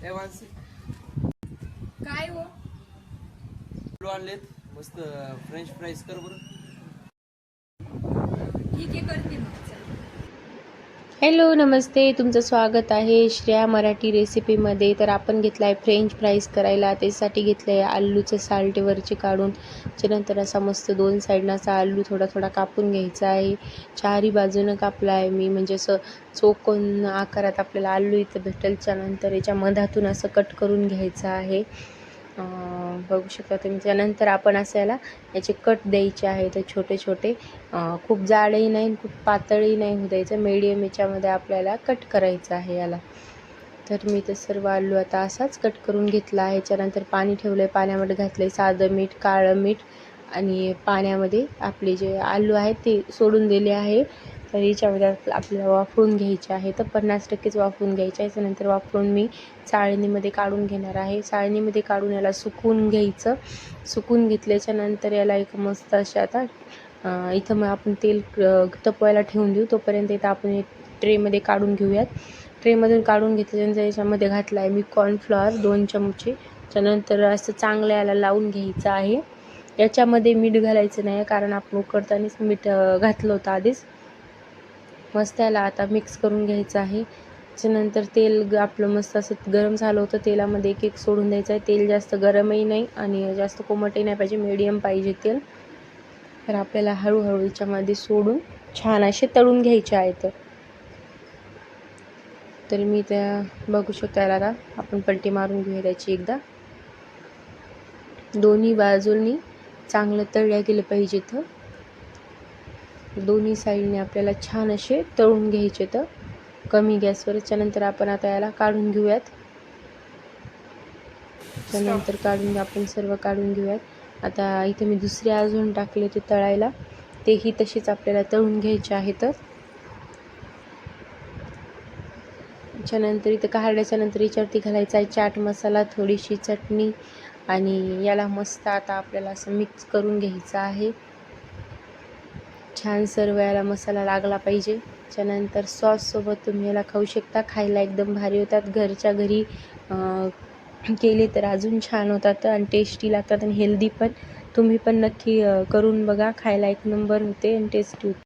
एवान्सी काय हो? आलू आणलेत मस्त फ्रेंच फ्राईज कर बरं. ठीक आहे, करते मग. चल. हॅलो नमस्ते, तुमचं स्वागत आहे श्रेया मराठी रेसिपीमध्ये. तर आपण घेतला आहे फ्रेंच फ्राईज करायला. त्यासाठी घेतलं आहे आलूचं साल्टेवरचे काढून. त्याच्यानंतर असा मस्त दोन साईडनं असा आलू थोडा थोडा कापून घ्यायचा आहे. चारही बाजूनं कापला आहे मी, म्हणजे असं चौकोन आकारात आपल्याला आलू इथं भेटेल. त्यानंतर याच्या मधातून असं कट करून घ्यायचं आहे. बघू शकता तुम्ही. त्यानंतर आपण असं याचे कट द्यायचे आहेत छोटे छोटे. खूप जाडही नाही, खूप पातळही नाही होऊ द्यायचं, मीडियम याच्यामध्ये आपल्याला कट करायचं आहे याला. तर मी तर सर्व आलू आता असाच कट करून घेतला आहे. त्यानंतर पाणी ठेवलं आहे, पाण्यामध्ये घातलं आहे साधं मीठ, काळं मीठ आणि पाण्यामध्ये आपले जे आलू आहेत ते सोडून दिले आहे. तर याच्यामध्ये आपल्याला वाफवून घ्यायचे आहे, तर 50%च वाफवून घ्यायचे आहे. त्यानंतर वाफवून मी चाळणीमध्ये काढून घेणार आहे. चाळणीमध्ये काढून याला सुकवून घ्यायचं. सुकवून घेतल्याच्या नंतर याला एक मस्त असे आता इथं मग आपण तेल तपवायला ठेवून देऊ. तोपर्यंत इथं आपण एक ट्रेमध्ये काढून घेऊयात. ट्रेमधून काढून घेतल्यानंतर याच्यामध्ये घातला आहे मी कॉर्नफ्लॉवर 2 चमचे. त्यानंतर असं चांगलं याला लावून घ्यायचं आहे. याच्यामध्ये मीठ घालायचं नाही, कारण आपण उकडतानाच मीठ घातलं होतं आधीच. मस्त याला आता मिक्स करून घ्यायचं आहे. त्याच्यानंतर तेल आपलं मस्त असं गरम झालं होतं. तेलामध्ये एक एक सोडून द्यायचं आहे. तेल जास्त गरमही नाही आणि जास्त कोमटही नाही पाहिजे, मीडियम पाहिजे तेल. तर आपल्याला हळूहळू याच्यामध्ये सोडून छान असे तळून घ्यायचे आहेत. तर मी त्या बघू शकता, याला आता आपण पलटी मारून घेऊया त्याची एकदा. दोन्ही बाजूंनी चांगलं तळल्या गेलं पाहिजे. तर दोन्ही साईडने आपल्याला छान असे तळून घ्यायचे तर कमी गॅसवर. त्यानंतर आपण आता याला काढून घेऊयात. त्यानंतर आपण सर्व काढून घेऊयात. आता इथे मी दुसरे अजून टाकले ते तळायला, तेही तसेच आपल्याला तळून घ्यायचे आहेत. त्याच्यानंतर इथं काढल्याच्यानंतर याच्यावरती घालायचा आहे चाट मसाला, थोडीशी चटणी आणि याला मस्त आता आपल्याला असं मिक्स करून घ्यायचं आहे. छान सर्व याला मसाला लागला पाहिजे. त्यानंतर सॉससोबत तुम्ही याला खाऊ शकता. खायला एकदम भारी होतात. घरच्या घरी केले तर अजून छान होतात आणि टेस्टी लागतात आणि हेल्दी पण. तुम्ही पण नक्की करून बघा. खायला एक नंबर होते आणि टेस्टी होते.